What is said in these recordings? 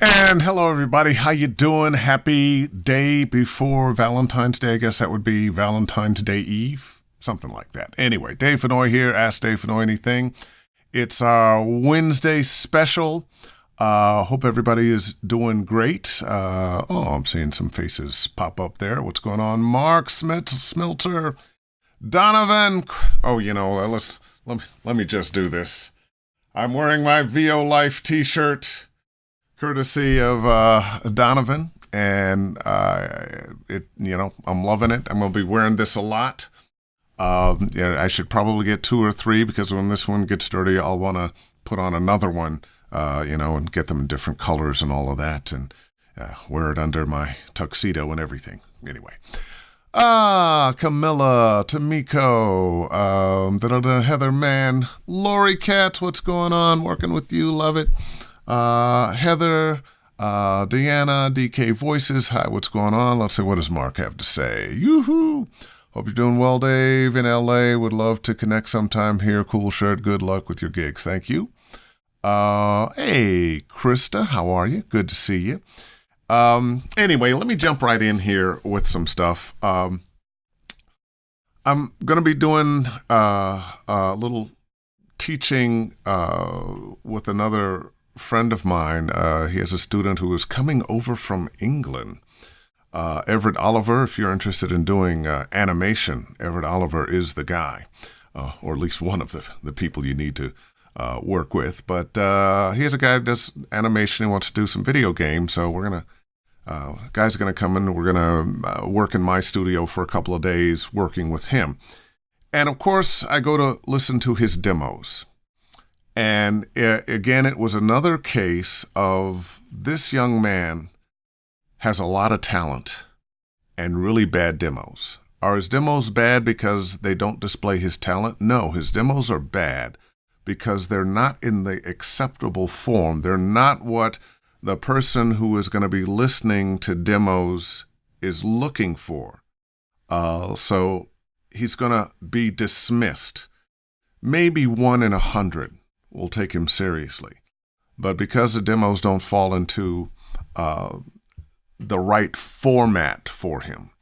And hello, everybody. How you doing? Happy day before Valentine's Day. I guess that would be Valentine's Day Eve, something like that. Anyway, Dave Fennoy here. Ask Dave Fennoy anything. It's our Wednesday special. Hope everybody is doing great. I'm seeing some faces pop up there. What's going on? Mark Smelter, Donovan. Oh, let me just do this. I'm wearing my VO Life T-shirt, courtesy of Donovan, and I'm loving it. I'm going to be wearing this a lot. I should probably get 2 or 3 because when this one gets dirty, I'll want to put on another one, and get them in different colors and all of that, and wear it under my tuxedo and everything. Anyway. Camilla, Tamiko, Heather Mann, Lori Katz, what's going on? Working with you, love it. Heather, Deanna, DK Voices, hi, what's going on? Let's see, what does Mark have to say? Yoo-hoo! Hope you're doing well, Dave, in LA. Would love to connect sometime here. Cool shirt. Good luck with your gigs. Thank you. Hey, Krista, how are you? Good to see you. Anyway, let me jump right in here with some stuff. I'm going to be doing a little teaching with another friend of mine. He has a student who is coming over from England. Everett Oliver, if you're interested in doing animation, Everett Oliver is the guy, or at least one of the people you need to work with. But he's a guy that does animation and wants to do some video games, so we're going to guys are going to come in. We're going to work in my studio for a couple of days working with him. And of course, I go to listen to his demos. And again, it was another case of this young man has a lot of talent and really bad demos. Are his demos bad because they don't display his talent? No, his demos are bad because they're not in the acceptable form. They're not what the person who is going to be listening to demos is looking for. So he's going to be dismissed. Maybe 1 in 100 will take him seriously. But because the demos don't fall into the right format for him,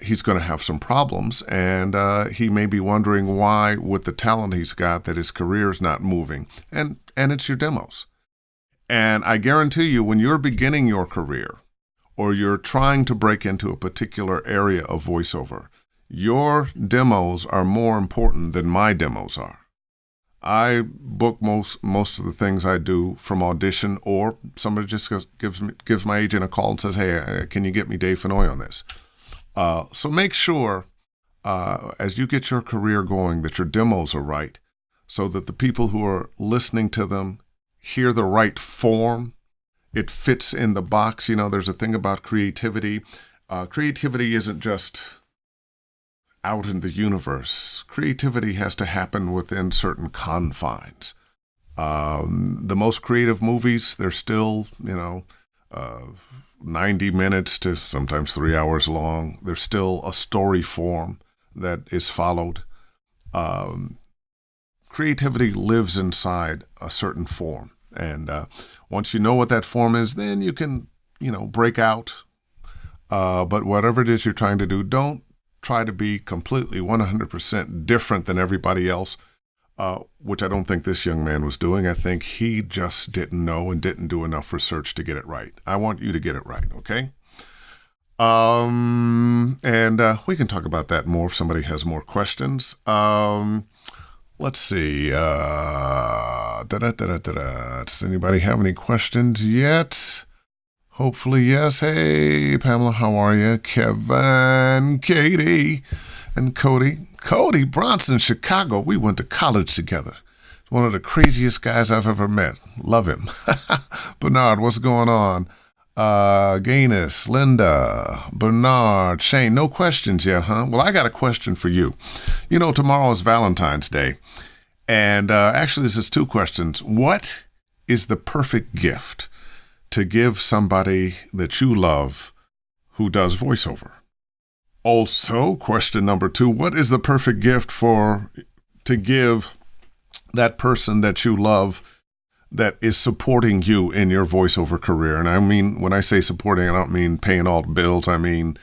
he's going to have some problems. And he may be wondering why, with the talent he's got, that his career is not moving. And it's your demos. And I guarantee you, when you're beginning your career or you're trying to break into a particular area of voiceover, your demos are more important than my demos are. I book most of the things I do from audition, or somebody just gives my agent a call and says, hey, can you get me Dave Fennoy on this? So make sure as you get your career going that your demos are right so that the people who are listening to them hear the right form. It fits in the box. There's a thing about creativity. Creativity isn't just out in the universe. Creativity has to happen within certain confines. The most creative movies, they're still, 90 minutes to sometimes 3 hours long. There's still a story form that is followed. Creativity lives inside a certain form. And once you know what that form is, then you can, break out. But whatever it is you're trying to do, don't try to be completely 100% different than everybody else, which I don't think this young man was doing. I think he just didn't know and didn't do enough research to get it right. I want you to get it right, okay? And we can talk about that more if somebody has more questions. Let's see. Does anybody have any questions yet? Hopefully, yes. Hey, Pamela, how are you? Kevin, Katie, and Cody. Cody Bronson, Chicago. We went to college together. One of the craziest guys I've ever met. Love him. Bernard, what's going on? Gaines, Linda, Bernard, Shane. No questions yet, huh? Well, I got a question for you. Tomorrow is Valentine's Day. And actually, this is 2 questions. What is the perfect gift to give somebody that you love who does voiceover? Also, question number 2, what is the perfect gift to give that person that you love that is supporting you in your voiceover career. And I mean, when I say supporting, I don't mean paying all the bills. I mean,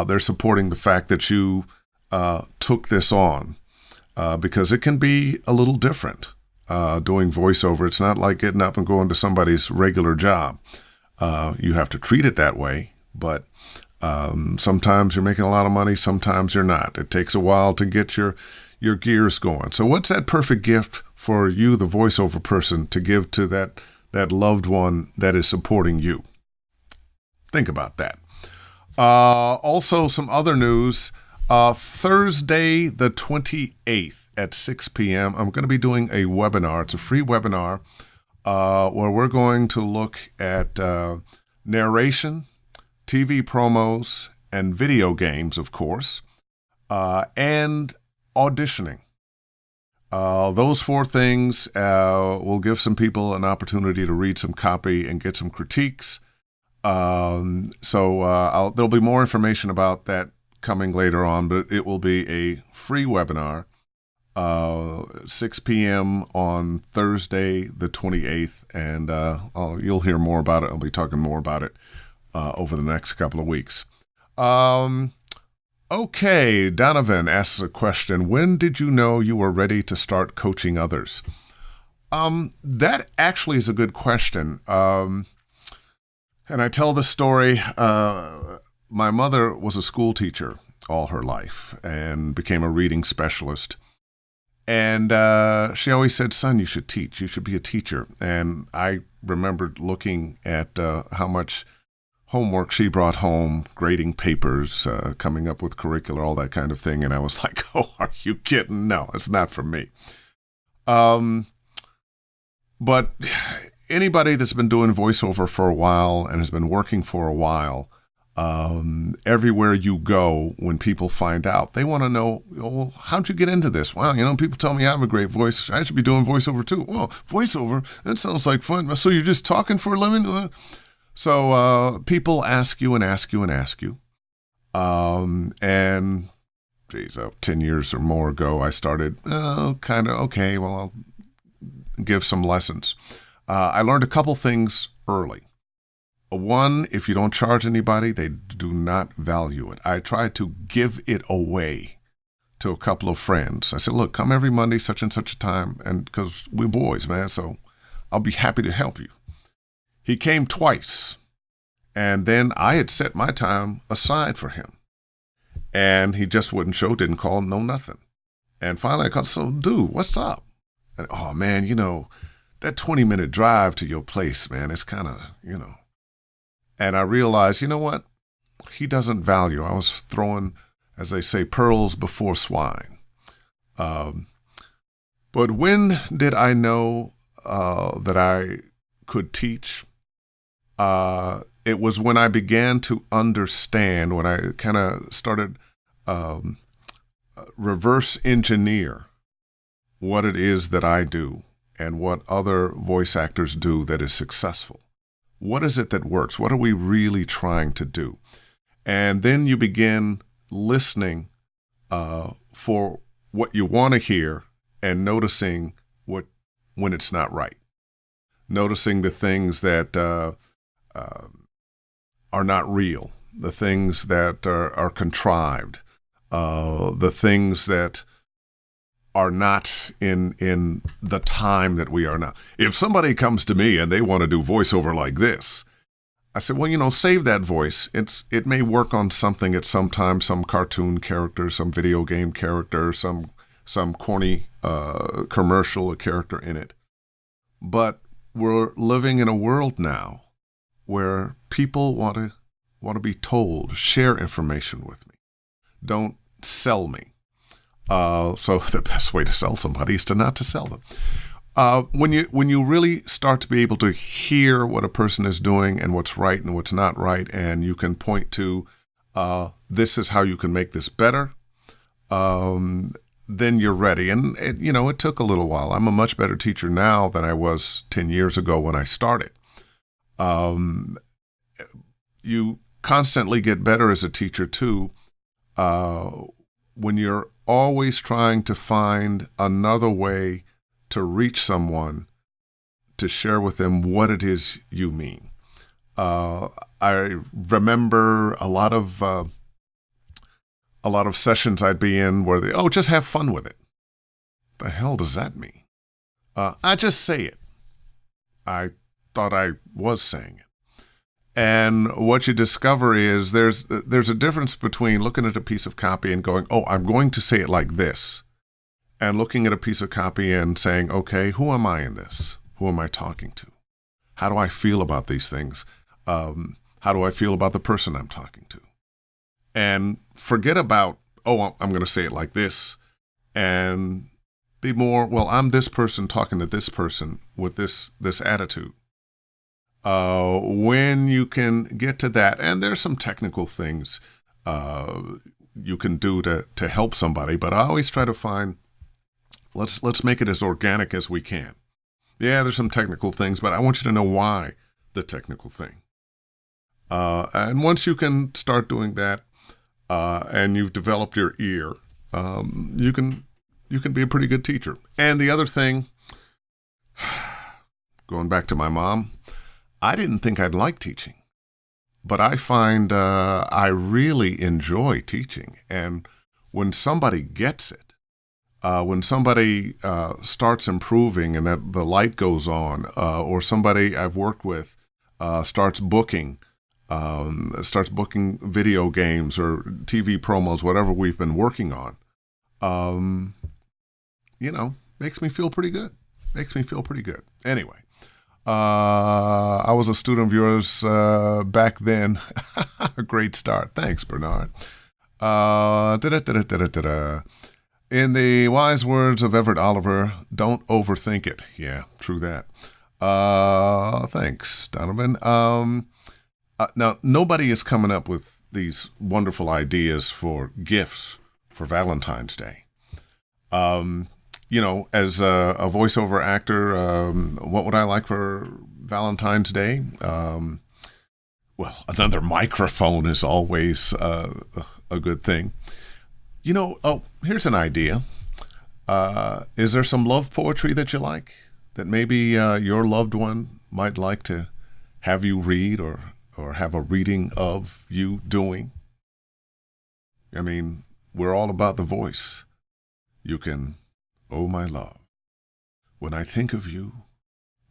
they're supporting the fact that you took this on because it can be a little different doing voiceover. It's not like getting up and going to somebody's regular job. You have to treat it that way, but sometimes you're making a lot of money, sometimes you're not. It takes a while to get your gears going. So what's that perfect gift for you, the voiceover person, to give to that loved one that is supporting you? Think about that. Also, some other news. Thursday, the 28th at 6 p.m., I'm going to be doing a webinar. It's a free webinar where we're going to look at narration, TV promos, and video games, of course, and auditioning. Those four things will give some people an opportunity to read some copy and get some critiques. So there'll be more information about that coming later on, but it will be a free webinar, 6 p.m. on Thursday, the 28th, and you'll hear more about it. I'll be talking more about it over the next couple of weeks. Okay, Donovan asks a question. When did you know you were ready to start coaching others? That actually is a good question. And I tell the story. My mother was a school teacher all her life and became a reading specialist. And she always said, son, you should teach. You should be a teacher. And I remembered looking at how much homework she brought home, grading papers, coming up with curricula, all that kind of thing. And I was like, oh, are you kidding? No, it's not for me. But anybody that's been doing voiceover for a while and has been working for a while, everywhere you go, when people find out, they want to know, well, how'd you get into this? Well, people tell me I have a great voice. I should be doing voiceover too. Well, voiceover, that sounds like fun. So you're just talking for a living? So people ask you and ask you and ask you. And geez, 10 years or more ago, I started okay, well, I'll give some lessons. I learned a couple things early. One, if you don't charge anybody, they do not value it. I tried to give it away to a couple of friends. I said, look, come every Monday, such and such a time, and because we're boys, man, so I'll be happy to help you. He came twice, and then I had set my time aside for him. And he just wouldn't show, didn't call, no nothing. And finally I called, so dude, what's up? And, oh man, that 20-minute drive to your place, man, it's kind of, And I realized, you know what? He doesn't value. I was throwing, as they say, pearls before swine. But when did I know that I could teach? It was when I began to understand, when I kind of started reverse engineer what it is that I do and what other voice actors do that is successful. What is it that works? What are we really trying to do? And then you begin listening for what you want to hear and noticing when it's not right. Noticing the things that are not real, the things that are contrived, the things that are not in the time that we are now. If somebody comes to me and they want to do voiceover like this, I said, well, save that voice. It may work on something at some time, some cartoon character, some video game character, some corny commercial, a character in it. But we're living in a world now where people want to be told, share information with me. Don't sell me. So the best way to sell somebody is not to sell them. When you really start to be able to hear what a person is doing and what's right and what's not right, and you can point to this is how you can make this better, then you're ready. And it took a little while. I'm a much better teacher now than I was 10 years ago when I started. You constantly get better as a teacher too. When you're always trying to find another way to reach someone to share with them what it is you mean. I remember a lot of sessions I'd be in where just have fun with it. The hell does that mean? I just say it. I thought I was saying it. And what you discover is there's a difference between looking at a piece of copy and going, I'm going to say it like this, and looking at a piece of copy and saying, okay, who am I in this? Who am I talking to? How do I feel about these things? How do I feel about the person I'm talking to? And forget about, I'm going to say it like this, and be more, I'm this person talking to this person with this attitude. When you can get to that, and there's some technical things you can do to help somebody, but I always try to find, let's make it as organic as we can. Yeah, there's some technical things, but I want you to know why the technical thing. And once you can start doing that, and you've developed your ear, you can be a pretty good teacher. And the other thing, going back to my mom, I didn't think I'd like teaching, but I find I really enjoy teaching. And when somebody gets it, when somebody starts improving and that the light goes on, or somebody I've worked with starts booking video games or TV promos, whatever we've been working on, makes me feel pretty good. Anyway. I was a student of yours back then. A great start. Thanks, Bernard. In the wise words of Everett Oliver, don't overthink it. Yeah, true that. Thanks, Donovan. Now, nobody is coming up with these wonderful ideas for gifts for Valentine's Day. As a voiceover actor, what would I like for Valentine's Day? Another microphone is always a good thing. Here's an idea. Is there some love poetry that you like that maybe your loved one might like to have you read or have a reading of you doing? I mean, we're all about the voice. You can... Oh, my love, when I think of you,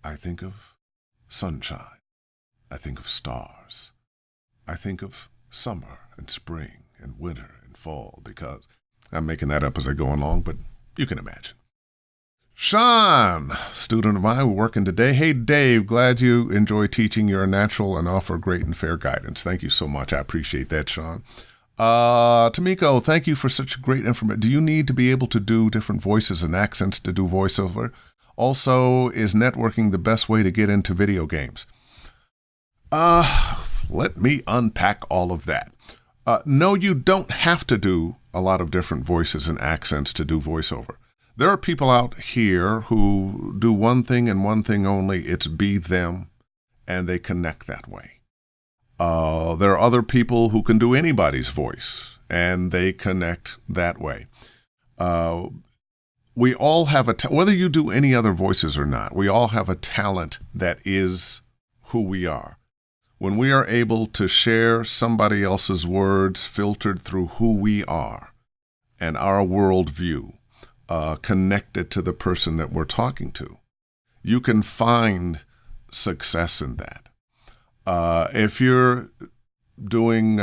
I think of sunshine. I think of stars. I think of summer and spring and winter and fall, because I'm making that up as I go along, but you can imagine. Sean, student of mine, working today. Hey, Dave, glad you enjoy teaching. You're a natural and offer great and fair guidance. Thank you so much. I appreciate that, Sean. Tamiko, thank you for such great information. Do you need to be able to do different voices and accents to do voiceover? Also, is networking the best way to get into video games? Let me unpack all of that. No, you don't have to do a lot of different voices and accents to do voiceover. There are people out here who do one thing and one thing only. It's be them, and they connect that way. There are other people who can do anybody's voice, and they connect that way. We all have whether you do any other voices or not, we all have a talent that is who we are. When we are able to share somebody else's words filtered through who we are and our worldview, connected to the person that we're talking to, you can find success in that. If you're doing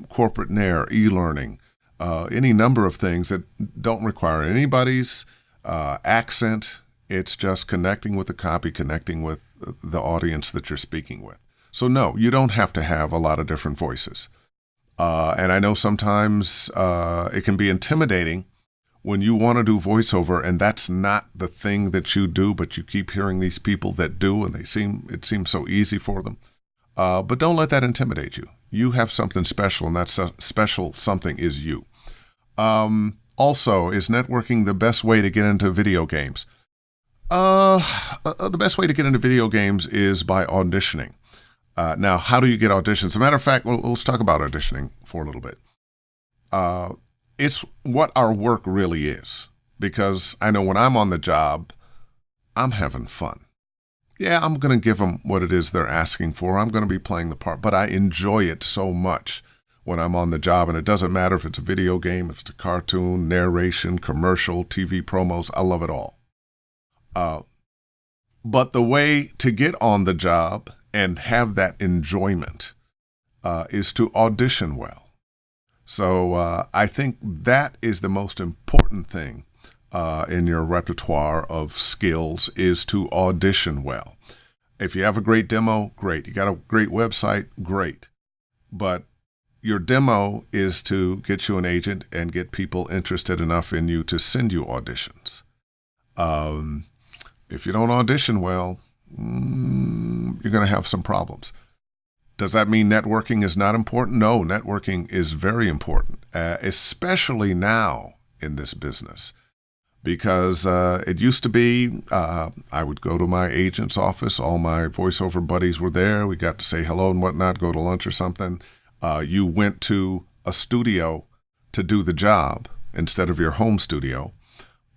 corporate NAIR, e-learning, any number of things that don't require anybody's accent, it's just connecting with the copy, connecting with the audience that you're speaking with. So no, you don't have to have a lot of different voices. And I know sometimes it can be intimidating when you want to do voiceover and that's not the thing that you do, but you keep hearing these people that do, and it seems so easy for them. But don't let that intimidate you. You have something special, and that special something is you. Also, is networking the best way to get into video games? The best way to get into video games is by auditioning. Now, how do you get auditions? As a matter of fact, let's talk about auditioning for a little bit. It's what our work really is, because I know when I'm on the job, I'm having fun. yeah, I'm going to give them what it is they're asking for. I'm going to be playing the part, but I enjoy it so much when I'm on the job. And it doesn't matter if it's a video game, if it's a cartoon, narration, commercial, TV promos. I love it all. But the way to get on the job and have that enjoyment is to audition well. So I think that is the most important thing in your repertoire of skills, is to audition well. If you have a great demo, great. You got a great website, great. But your demo is to get you an agent and get people interested enough in you to send you auditions. If you don't audition well, you're going to have some problems. Does that mean networking is not important? No, networking is very important, especially now in this business. Because it used to be, I would go to my agent's office. All my voiceover buddies were there. We got to say hello and whatnot, go to lunch or something. You went to a studio to do the job instead of your home studio.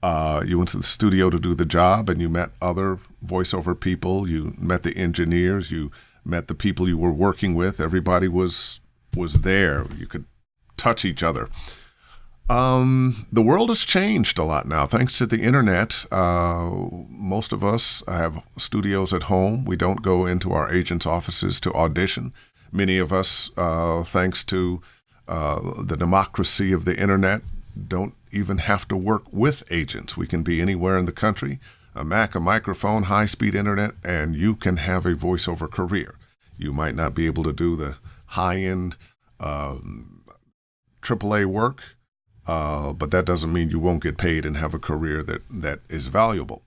You went to the studio to do the job, and you met other voiceover people. You met the engineers. You met the people you were working with. Everybody was there. You could touch each other. The world has changed a lot now, thanks to the internet. Most of us have studios at home. We don't go into our agents' offices to audition. Many of us, thanks to the democracy of the internet, don't even have to work with agents. We can be anywhere in the country, a Mac, a microphone, high-speed internet, and you can have a voiceover career. You might not be able to do the high-end AAA work, but that doesn't mean you won't get paid and have a career that is valuable.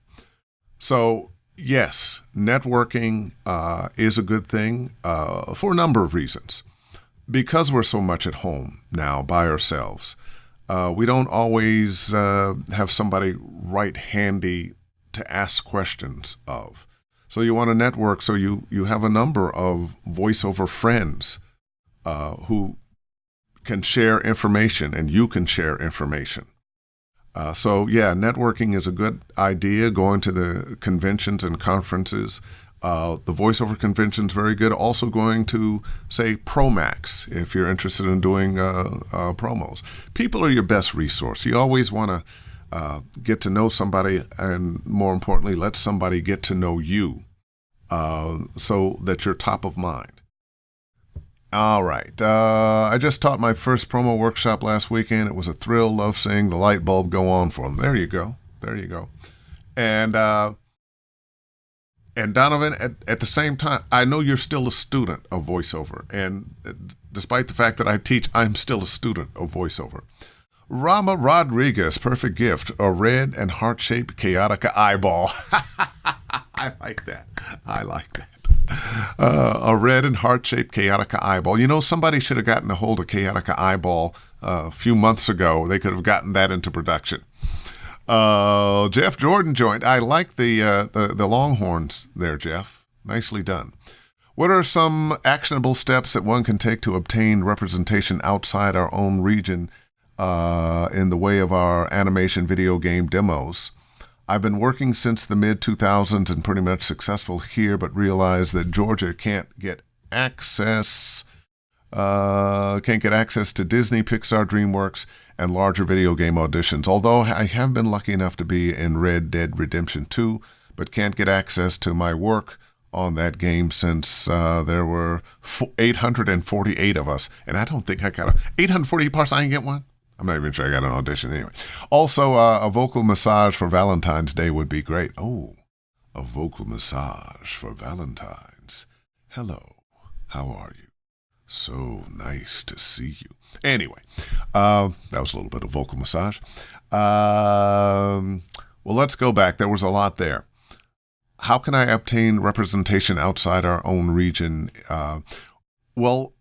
So, yes, networking is a good thing for a number of reasons. Because we're so much at home now by ourselves, we don't always have somebody right handy to ask questions of. So you want to network, so you have a number of voiceover friends who can share information, and you can share information. So yeah, networking is a good idea, going to the conventions and conferences. The voiceover convention is very good. Also going to, say, Promax, if you're interested in doing promos. People are your best resource. You always want to get to know somebody, and more importantly, let somebody get to know you so that you're top of mind. All right. I just taught my first promo workshop last weekend. It was a thrill. Love seeing the light bulb go on for them. There you go. There you go. And Donovan, at the same time, I know you're still a student of voiceover. And despite the fact that I teach, I'm still a student of voiceover. Rama Rodriguez, perfect gift, a red and heart-shaped Chaotica eyeball. I like that. I like that. A red and heart-shaped Chaotica eyeball. You know, somebody should have gotten a hold of Chaotica eyeball a few months ago. They could have gotten that into production. Jeff Jordan joined. I like the Longhorns there, Jeff. Nicely done. What are some actionable steps that one can take to obtain representation outside our own region in the way of our animation video game demos? I've been working since the mid-2000s and pretty much successful here, but realized that Georgia can't get access to Disney, Pixar, DreamWorks, and larger video game auditions. Although I have been lucky enough to be in Red Dead Redemption 2, but can't get access to my work on that game since there were 848 of us. And I don't think I got 848 parts. I didn't get one. I'm not even sure I got an audition anyway. Also, a vocal massage for Valentine's Day would be great. Oh, a vocal massage for Valentine's. Hello, how are you? So nice to see you. Anyway, that was a little bit of vocal massage. Well, let's go back. There was a lot there. How can I obtain representation outside our own region? Well,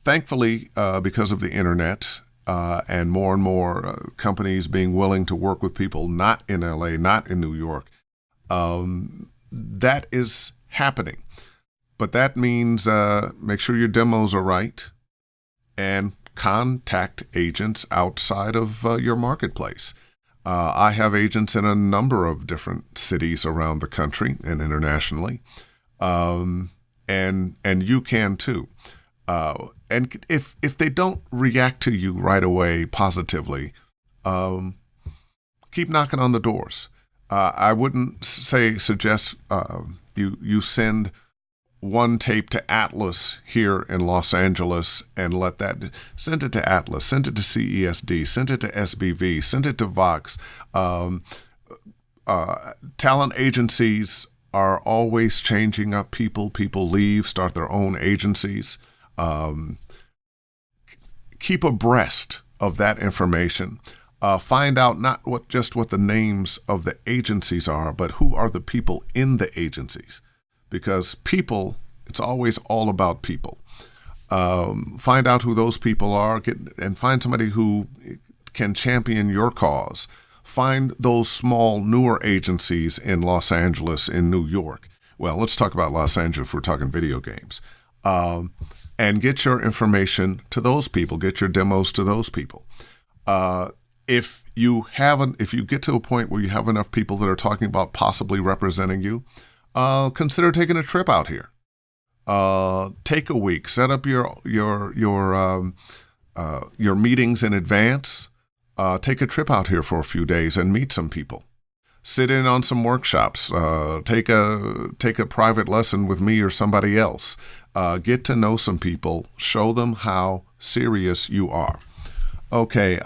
thankfully, because of the internet, and more companies being willing to work with people not in LA, not in New York, that is happening. But that means make sure your demos are right and contact agents outside of your marketplace. I have agents in a number of different cities around the country and internationally, and you can too. And if they don't react to you right away positively, keep knocking on the doors. I wouldn't suggest you send one tape to Atlas here in Los Angeles and send it to Atlas, send it to CESD, send it to SBV, send it to Vox. Talent agencies are always changing up people. People leave, start their own agencies. Keep abreast of that information. Find out not just what the names of the agencies are, but who are the people in the agencies. Because people, it's always all about people. Find out who those people are, and find somebody who can champion your cause. Find those small, newer agencies in Los Angeles, in New York. Well, let's talk about Los Angeles if we're talking video games. And get your information to those people. Get your demos to those people. If you get to a point where you have enough people that are talking about possibly representing you, consider taking a trip out here. Take a week. Set up your meetings in advance. Take a trip out here for a few days and meet some people. Sit in on some workshops. Take a private lesson with me or somebody else. Get to know some people. Show them how serious you are. Okay.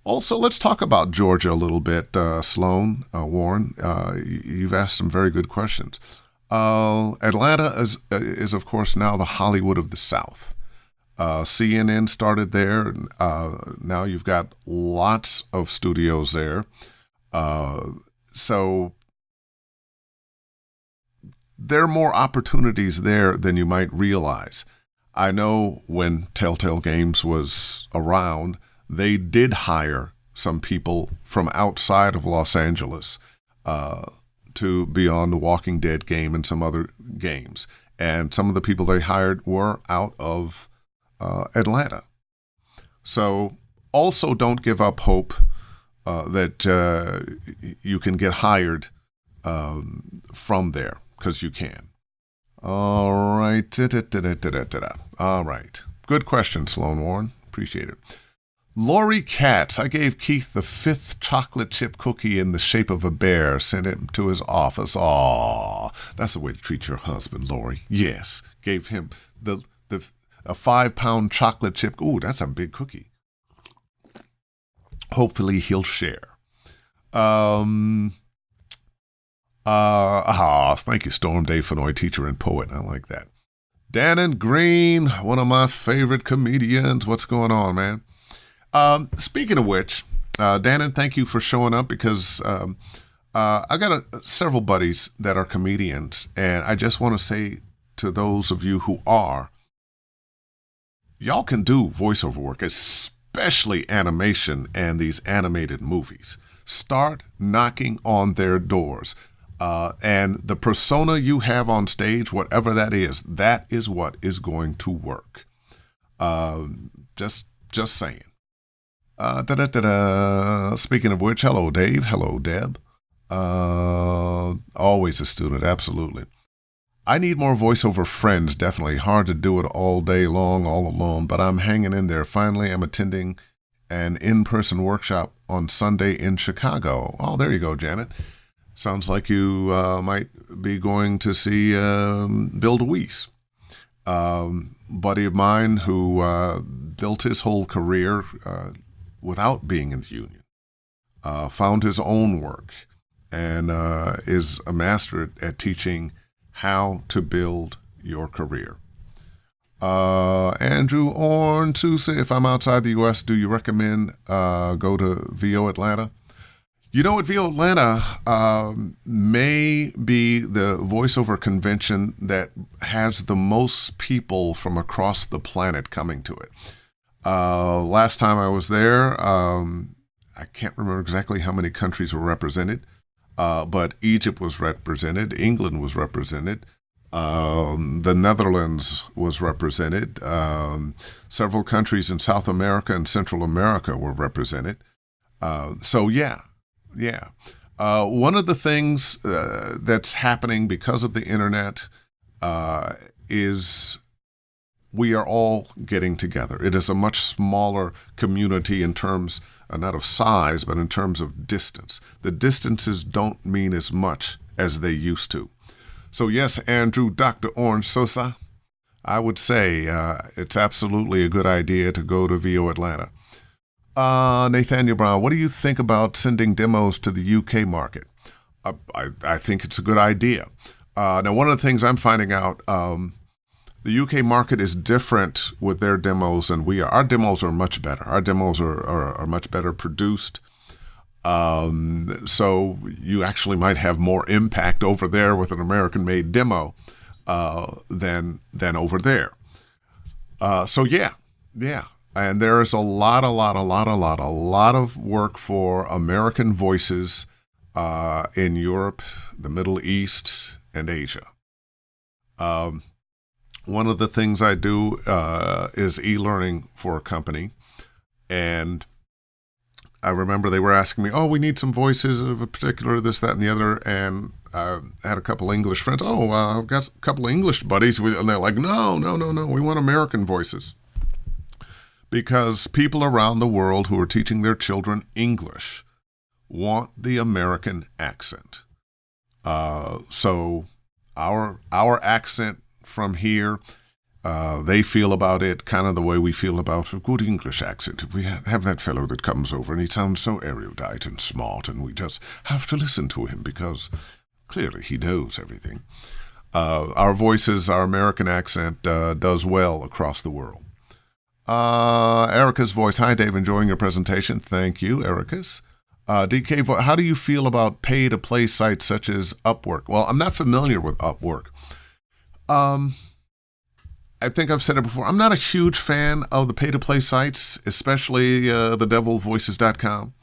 Also, let's talk about Georgia a little bit, Sloan, Warren. You've asked some very good questions. Atlanta is, of course, now the Hollywood of the South. CNN started there. Now you've got lots of studios there. So there are more opportunities there than you might realize. I know when Telltale Games was around, they did hire some people from outside of Los Angeles to be on the Walking Dead game and some other games. And some of the people they hired were out of Atlanta. So also don't give up hope that you can get hired from there, because you can. All right. All right. Good question, Sloan Warren. Appreciate it. Lori Katz, I gave Keith the 5th chocolate chip cookie in the shape of a bear, sent it to his office. Aw, that's the way to treat your husband, Lori. Yes, gave him a 5-pound chocolate chip. Ooh, that's a big cookie. Hopefully he'll share. Thank you, Storm Dave Fenoy, teacher and poet. I like that. Dannon Green, one of my favorite comedians. What's going on, man? Speaking of which, Dannon, thank you for showing up, because I got several buddies that are comedians, and I just want to say to those of you who are, y'all can do voiceover work, especially animation and these animated movies. Start knocking on their doors. And the persona you have on stage, whatever that is what is going to work. Just saying. Speaking of which, hello, Dave. Hello, Deb. Always a student, absolutely. I need more voiceover friends, definitely. Hard to do it all day long, all alone, but I'm hanging in there. Finally, I'm attending an in-person workshop on Sunday in Chicago. Oh, there you go, Janet. Sounds like you might be going to see Bill DeWeese, buddy of mine who built his whole career without being in the union, found his own work, and is a master at teaching how to build your career. Andrew Orn, Sousa, if I'm outside the U.S., do you recommend go to VO Atlanta? You know what, VO Atlanta may be the voiceover convention that has the most people from across the planet coming to it. Last time I was there, I can't remember exactly how many countries were represented, but Egypt was represented, England was represented, the Netherlands was represented, several countries in South America and Central America were represented. So yeah, yeah. One of the things that's happening because of the internet is we are all getting together. It is a much smaller community in terms, not of size, but in terms of distance. The distances don't mean as much as they used to. So yes, Andrew, Dr. Orange Sosa, I would say it's absolutely a good idea to go to VO Atlanta. Nathaniel Brown, what do you think about sending demos to the UK market? I think it's a good idea. Now, one of the things I'm finding out, the UK market is different with their demos than we are. Our demos are much better. Our demos are much better produced. So you actually might have more impact over there with an American-made demo than over there. So yeah. And there is a lot of work for American voices in Europe, the Middle East, and Asia. One of the things I do is e-learning for a company. And I remember they were asking me, we need some voices of a particular this, that, and the other. And I had a couple English friends. I've got a couple of English buddies. And they're like, no. We want American voices. Because people around the world who are teaching their children English want the American accent. So our accent from here, they feel about it kind of the way we feel about a good English accent. We have that fellow that comes over and he sounds so erudite and smart, and we just have to listen to him because clearly he knows everything. Our voices, our American accent does well across the world. Erica's voice. Hi, Dave. Enjoying your presentation. Thank you, Erica's. DK, how do you feel about pay-to-play sites such as Upwork? Well, I'm not familiar with Upwork. I think I've said it before. I'm not a huge fan of the pay-to-play sites, especially thedevilvoices.com.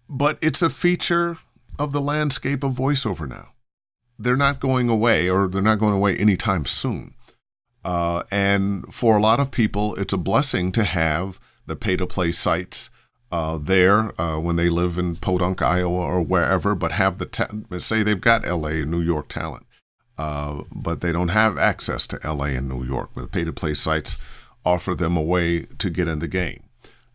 But it's a feature of the landscape of voiceover now. They're not going away, or they're not going away anytime soon. And for a lot of people, it's a blessing to have the pay-to-play sites there when they live in Podunk, Iowa, or wherever, but have say they've got LA and New York talent, but they don't have access to LA and New York. But the pay-to-play sites offer them a way to get in the game.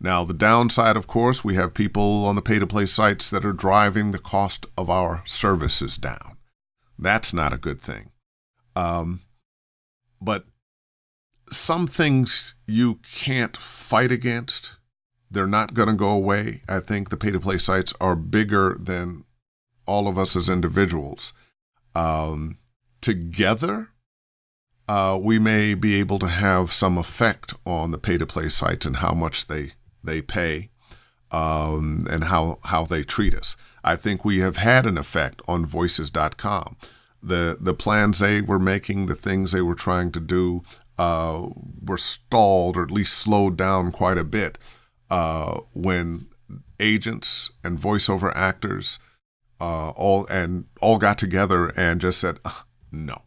Now, the downside, of course, we have people on the pay-to-play sites that are driving the cost of our services down. That's not a good thing. But some things you can't fight against. They're not going to go away. I think the pay-to-play sites are bigger than all of us as individuals. Together, we may be able to have some effect on the pay-to-play sites and how much they pay and how they treat us. I think we have had an effect on Voices.com. The plans they were making, the things they were trying to do, were stalled or at least slowed down quite a bit when agents and voiceover actors all got together and just said no.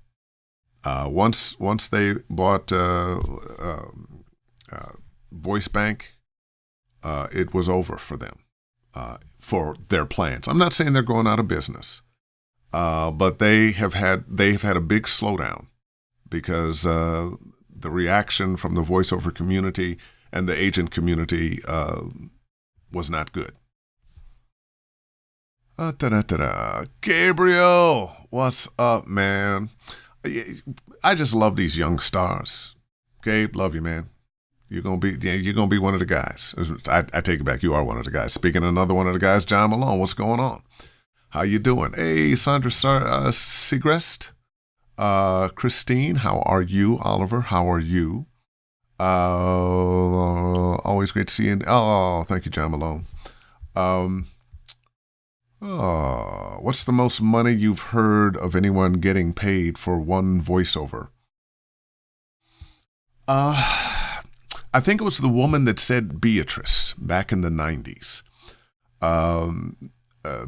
Once they bought Voice Bank, it was over for them for their plans. I'm not saying they're going out of business, but they've had a big slowdown because the reaction from the voiceover community and the agent community was not good. Gabriel, what's up, man? I just love these young stars. Gabe, love you, man. You're gonna be one of the guys. I take it back. You are one of the guys. Speaking of another one of the guys, John Malone. What's going on? How you doing? Hey, Sandra Segrest. Christine, how are you? Oliver, how are you? Always great to see you. Oh, thank you, John Malone. What's the most money you've heard of anyone getting paid for one voiceover? I think it was the woman that said Beatrice back in the 90s.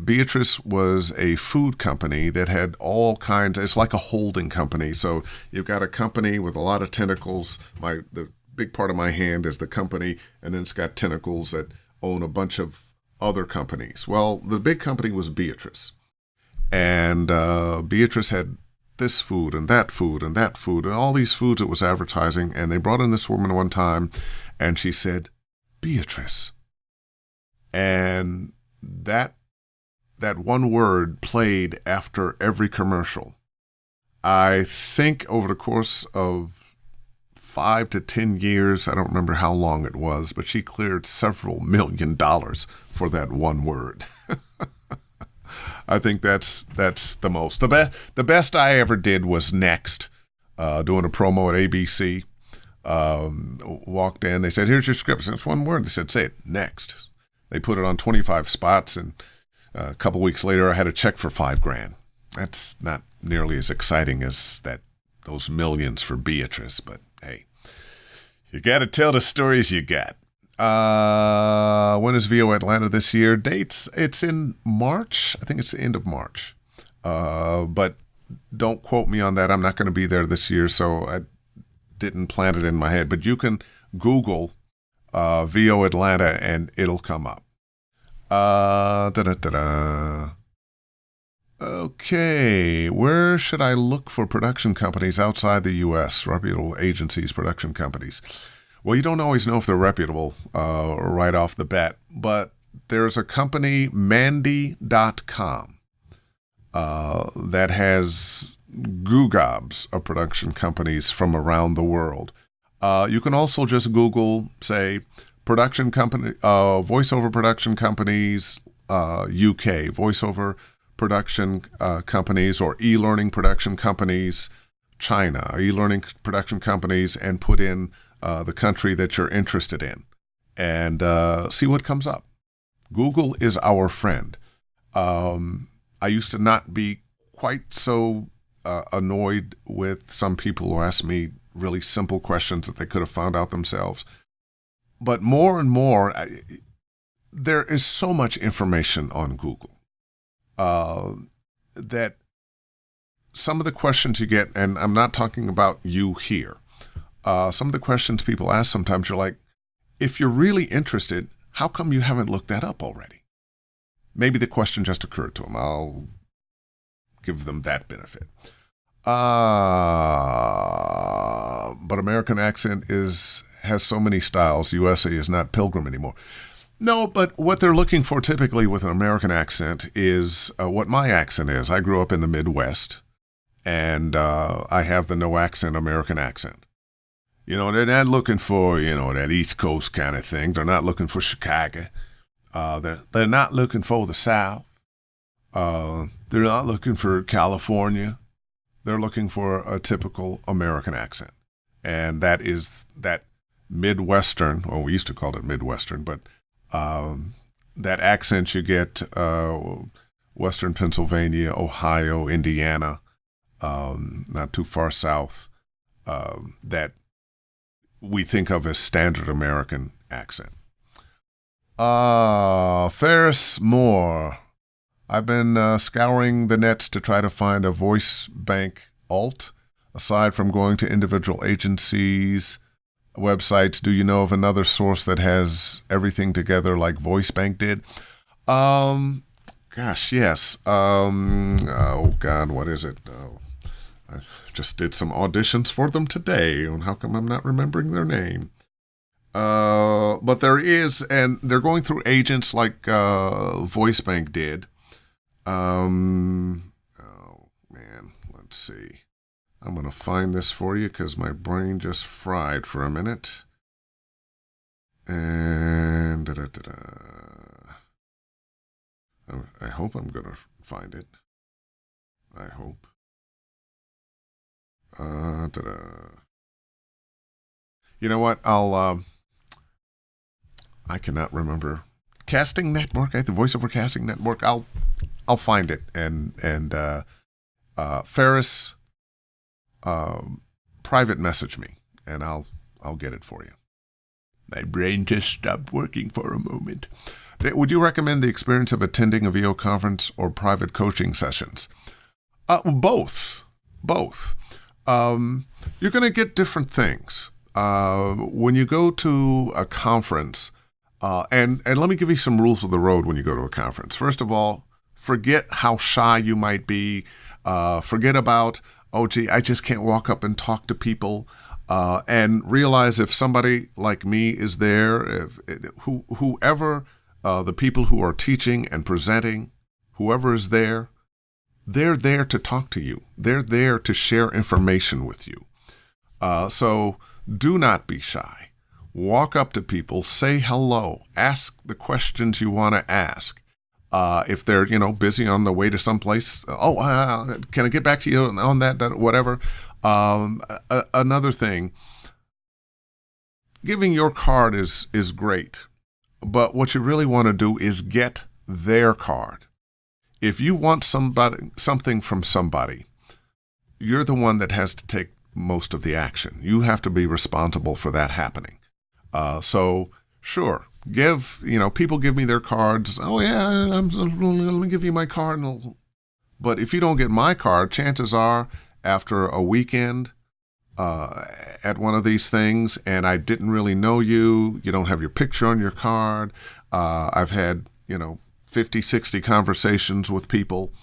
Beatrice was a food company that had all kinds. It's like a holding company. So you've got a company with a lot of tentacles. The big part of my hand is the company, and then it's got tentacles that own a bunch of other companies. Well, the big company was Beatrice. And Beatrice had this food and that food and that food and all these foods it was advertising. And they brought in this woman one time and she said, Beatrice. And that one word played after every commercial. I think over the course of 5 to 10 years, I don't remember how long it was, but she cleared several $1 million for that one word. I think that's the most. The best I ever did was Next, doing a promo at ABC. Walked in, they said, here's your script. It's one word. They said, say it, Next. They put it on 25 spots, and a couple weeks later, I had a check for $5,000. That's not nearly as exciting as those millions for Beatrice, but hey, you got to tell the stories you got. When is VO Atlanta this year? Dates, it's in March. I think it's the end of March. But don't quote me on that. I'm not going to be there this year, so I didn't plant it in my head. But you can Google VO Atlanta and it'll come up. Okay, where should I look for production companies outside the U.S., reputable agencies, production companies? Well, you don't always know if they're reputable right off the bat, but there's a company, Mandy.com, that has gobs of production companies from around the world. You can also just Google, say, production company, voiceover production companies, UK, voiceover production companies, or e-learning production companies, China, e-learning production companies, and put in the country that you're interested in and see what comes up. Google is our friend. I used to not be quite so annoyed with some people who asked me really simple questions that they could have found out themselves. But more and more, there is so much information on Google that some of the questions you get, and I'm not talking about you here, some of the questions people ask sometimes, you're like, if you're really interested, how come you haven't looked that up already? Maybe the question just occurred to them. I'll give them that benefit. But American accent has so many styles. USA is not Pilgrim anymore. No, but what they're looking for typically with an American accent is what my accent is. I grew up in the Midwest, and I have the no accent American accent. You know, they're not looking for, that East Coast kind of thing. They're not looking for Chicago. They're not looking for the South. They're not looking for California. They're looking for a typical American accent. And that is that Midwestern, well, we used to call it Midwestern, but that accent you get Western Pennsylvania, Ohio, Indiana, not too far south, that we think of as standard American accent. Ferris Moore. I've been scouring the nets to try to find a voice bank alt. Aside from going to individual agencies, websites, do you know of another source that has everything together like VoiceBank did? Gosh, yes. Oh, God, what is it? I just did some auditions for them today, and how come I'm not remembering their name? But there is, and they're going through agents like VoiceBank did. Oh, man, let's see. I'm going to find this for you because my brain just fried for a minute. And I hope I'm going to find it. I hope. You know what? I cannot remember. Casting Network, the VoiceOver Casting Network. I'll find it. And Ferris, private message me, and I'll get it for you. My brain just stopped working for a moment. Would you recommend the experience of attending a VO conference or private coaching sessions? Both. You're going to get different things. When you go to a conference, And let me give you some rules of the road when you go to a conference. First of all, forget how shy you might be. Forget about, oh, gee, I just can't walk up and talk to people. And realize if somebody like me is there, whoever the people who are teaching and presenting, whoever is there, they're there to talk to you. They're there to share information with you. So do not be shy. Walk up to people, say hello, ask the questions you want to ask. If they're, busy on the way to someplace, can I get back to you on that whatever. Another thing, giving your card is great, but what you really want to do is get their card. If you want something from somebody, you're the one that has to take most of the action. You have to be responsible for that happening. So sure, people give me their cards. Oh yeah, let me give you my card. But if you don't get my card, chances are after a weekend at one of these things, and I didn't really know you don't have your picture on your card. I've had, 50, 60 conversations with people.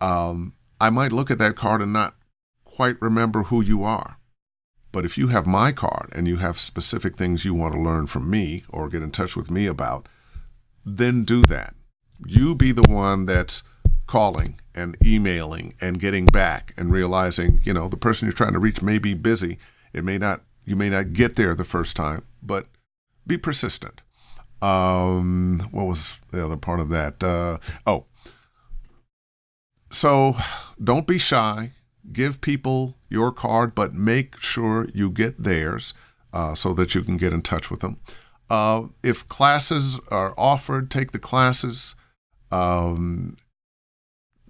I might look at that card and not quite remember who you are. But if you have my card and you have specific things you want to learn from me or get in touch with me about, then do that. You be the one that's calling and emailing and getting back and realizing, the person you're trying to reach may be busy. You may not get there the first time, but be persistent. What was the other part of that? So don't be shy. Give people your card, but make sure you get theirs so that you can get in touch with them. If classes are offered, take the classes.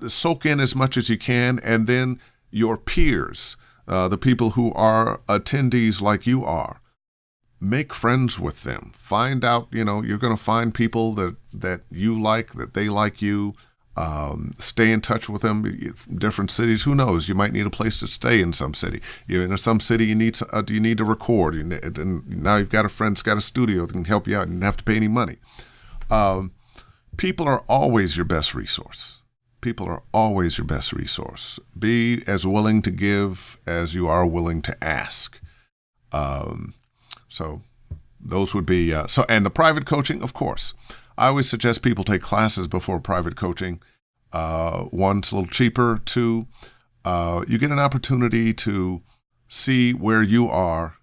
Soak in as much as you can, and then your peers, the people who are attendees like you are, make friends with them. Find out, you're going to find people that you like, that they like you. Stay in touch with them. Different cities, who knows? You might need a place to stay in some city. In some city, you need to record. And now you've got a friend that's got a studio that can help you out. You don't have to pay any money. People are always your best resource. People are always your best resource. Be as willing to give as you are willing to ask. So those would be, and the private coaching, of course. I always suggest people take classes before private coaching. One, it's a little cheaper. Two, you get an opportunity to see where you are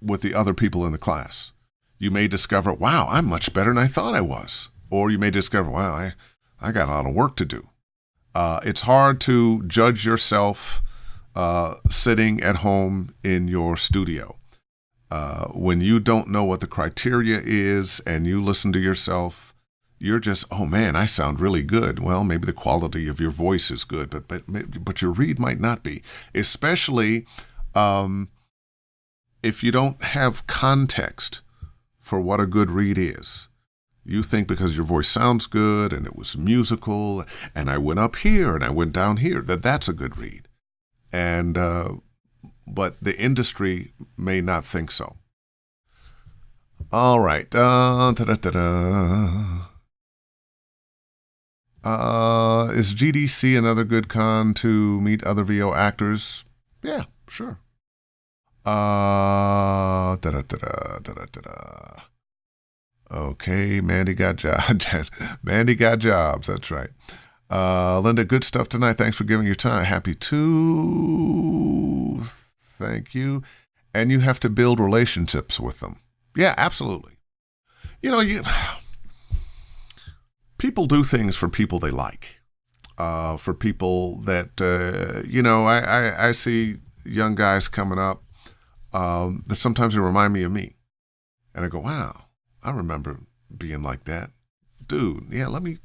with the other people in the class. You may discover, wow, I'm much better than I thought I was. Or you may discover, wow, I got a lot of work to do. It's hard to judge yourself sitting at home in your studio. When you don't know what the criteria is and you listen to yourself, you're just, oh man, I sound really good. Well, maybe the quality of your voice is good, but your read might not be. Especially if you don't have context for what a good read is. You think because your voice sounds good and it was musical and I went up here and I went down here, that's a good read. And but the industry may not think so. All right. Is GDC another good con to meet other VO actors? Yeah, sure. Okay, Mandy got jobs. Mandy got jobs, that's right. Linda, good stuff tonight. Thanks for giving your time. Happy to. Thank you. And you have to build relationships with them. Yeah, absolutely. People do things for people they like. For people that, I see young guys coming up that sometimes they remind me of me. And I go, wow, I remember being like that. Dude, yeah, let me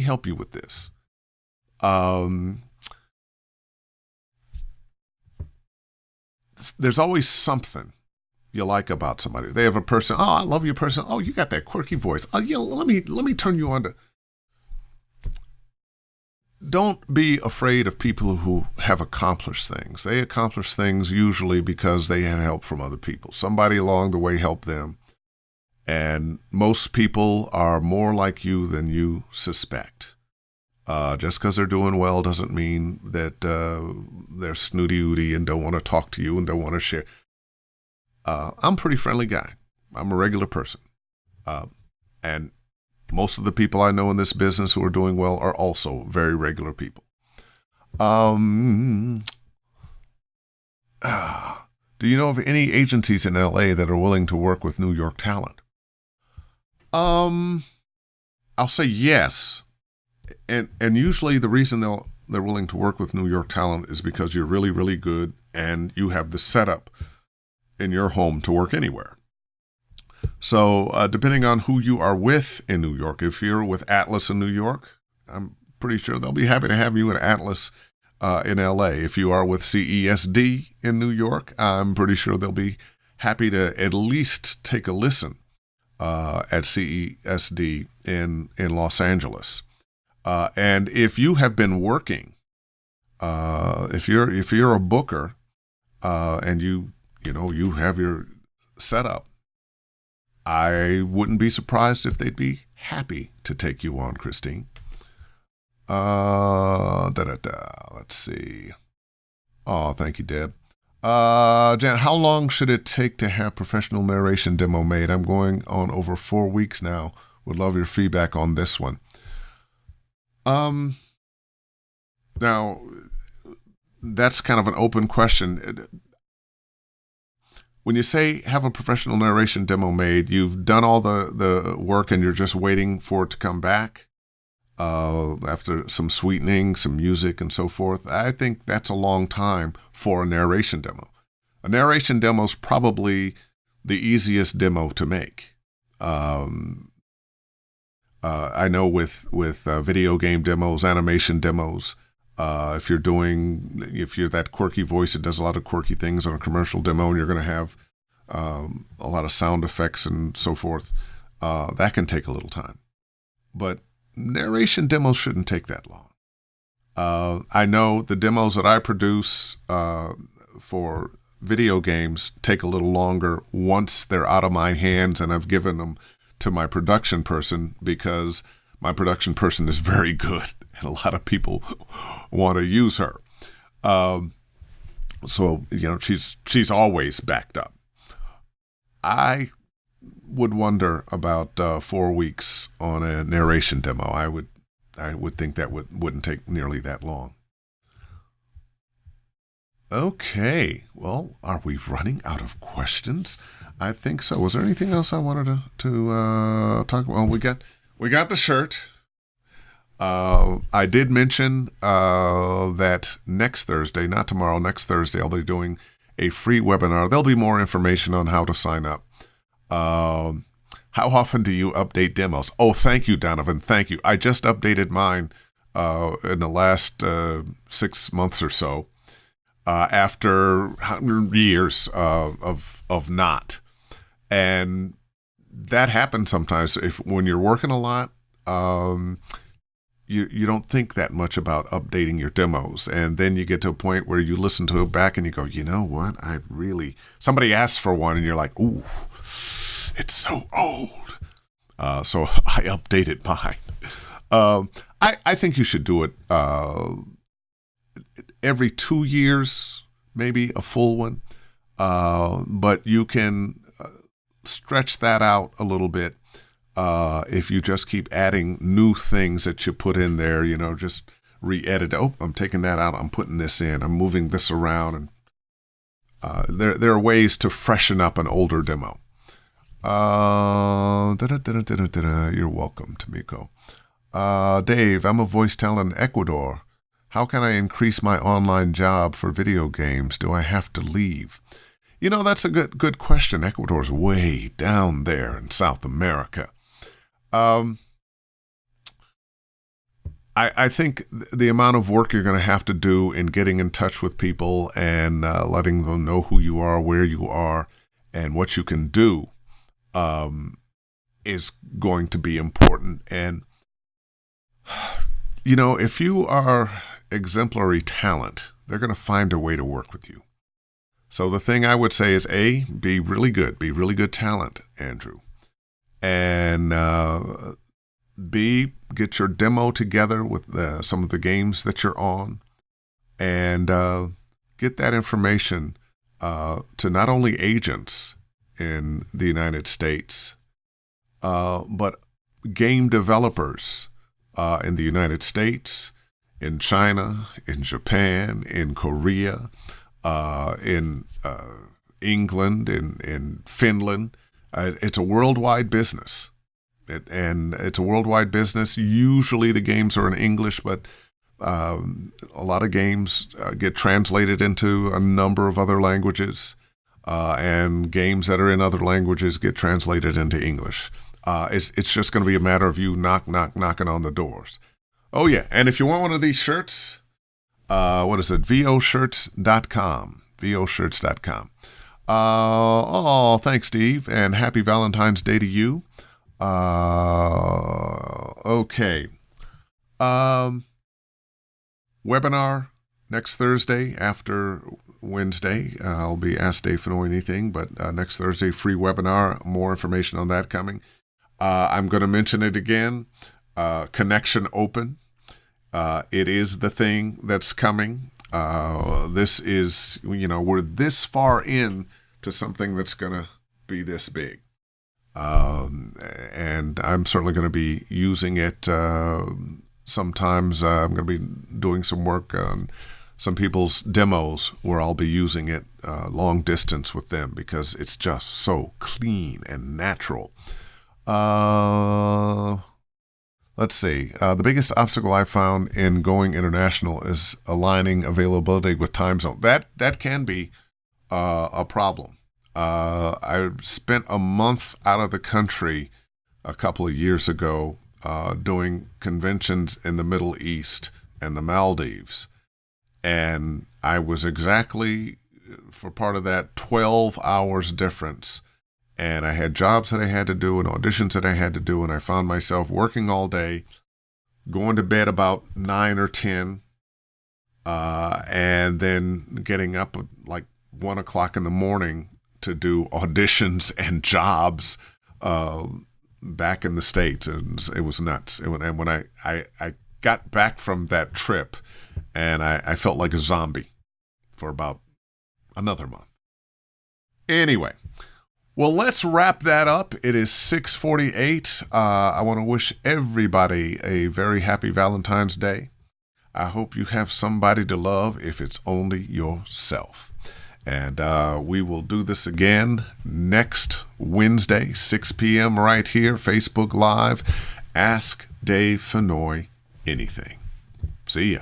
help you with this. There's always something you like about somebody. They have a person, oh, I love your person. Oh, you got that quirky voice. Oh, yeah, let me turn you on to. Don't be afraid of people who have accomplished things. They accomplish things usually because they had help from other people. Somebody along the way helped them. And most people are more like you than you suspect. Just because they're doing well doesn't mean that they're snooty-ooty and don't want to talk to you and don't want to share. I'm a pretty friendly guy. I'm a regular person. And most of the people I know in this business who are doing well are also very regular people. Do you know of any agencies in LA that are willing to work with New York talent? I'll say yes. And usually the reason they're willing to work with New York talent is because you're really, really good and you have the setup in your home to work anywhere. So depending on who you are with in New York, if you're with Atlas in New York, I'm pretty sure they'll be happy to have you in Atlas in LA. If you are with CESD in New York, I'm pretty sure they'll be happy to at least take a listen at CESD in Los Angeles. And if you have been working, if you're a booker and you have your setup, I wouldn't be surprised if they'd be happy to take you on, Christine. Let's see. Oh, thank you, Deb. Jan, how long should it take to have professional narration demo made? I'm going on over 4 weeks now. Would love your feedback on this one. Now, that's kind of an open question. When you say have a professional narration demo made, you've done all the work and you're just waiting for it to come back after some sweetening, some music, and so forth. I think that's a long time for a narration demo. A narration demo is probably the easiest demo to make. I know with video game demos, animation demos, if you're that quirky voice that does a lot of quirky things on a commercial demo and you're going to have a lot of sound effects and so forth, that can take a little time. But narration demos shouldn't take that long. I know the demos that I produce for video games take a little longer once they're out of my hands and I've given them to my production person, because my production person is very good and a lot of people want to use her. So she's always backed up. I would wonder about 4 weeks on a narration demo. I would think that wouldn't take nearly that long. Okay, well, are we running out of questions? I think so. Was there anything else I wanted to talk about? Well, we got the shirt. I did mention that next Thursday, not tomorrow, next Thursday, I'll be doing a free webinar. There'll be more information on how to sign up. How often do you update demos? Oh, thank you, Donovan. Thank you. I just updated mine in the last 6 months or so, after years of not. And that happens sometimes when you're working a lot. You don't think that much about updating your demos. And then you get to a point where you listen to it back and you go, you know what? Somebody asks for one and you're like, ooh, it's so old. So I updated mine. I think you should do it every 2 years, maybe a full one. But you can stretch that out a little bit. If you just keep adding new things that you put in there, just re-edit. Oh, I'm taking that out. I'm putting this in. I'm moving this around. And there are ways to freshen up an older demo. You're welcome, Tamiko. Dave, I'm a voice talent in Ecuador. How can I increase my online job for video games? Do I have to leave? That's a good question. Ecuador's way down there in South America. I think the amount of work you're going to have to do in getting in touch with people and letting them know who you are, where you are, and what you can do is going to be important. And, if you are exemplary talent, they're going to find a way to work with you. So the thing I would say is, A, be really good talent, Andrew. and B, get your demo together with some of the games that you're on, and get that information to not only agents in the United States, but game developers in the United States, in China, in Japan, in Korea, in England, in Finland. It's a worldwide business. It's a worldwide business. Usually the games are in English, but a lot of games get translated into a number of other languages, and games that are in other languages get translated into English. It's just going to be a matter of you knocking on the doors. Oh, yeah. And if you want one of these shirts, what is it? voshirts.com. voshirts.com. Thanks, Steve, and happy Valentine's Day to you. Okay. Webinar next Thursday after Wednesday. I'll be Ask Dave Fennoy Anything, but next Thursday, free webinar. More information on that coming. I'm going to mention it again. Connection Open. It is the thing that's coming. This is, we're this far in to something that's going to be this big. And I'm certainly going to be using it. Sometimes I'm going to be doing some work on some people's demos where I'll be using it long distance with them because it's just so clean and natural. Let's see. The biggest obstacle I found in going international is aligning availability with time zone. That can be a problem. I spent a month out of the country a couple of years ago doing conventions in the Middle East and the Maldives. And I was exactly, for part of that, 12 hours difference. And I had jobs that I had to do and auditions that I had to do. And I found myself working all day, going to bed about 9 or 10, and then getting up at like 1 o'clock in the morning to do auditions and jobs back in the States. And it was nuts. And when I got back from that trip, and I felt like a zombie for about another month. Anyway. Well, let's wrap that up. It is 6:48. I want to wish everybody a very happy Valentine's Day. I hope you have somebody to love if it's only yourself. And we will do this again next Wednesday, 6 p.m. right here, Facebook Live. Ask Dave Fennoy Anything. See ya.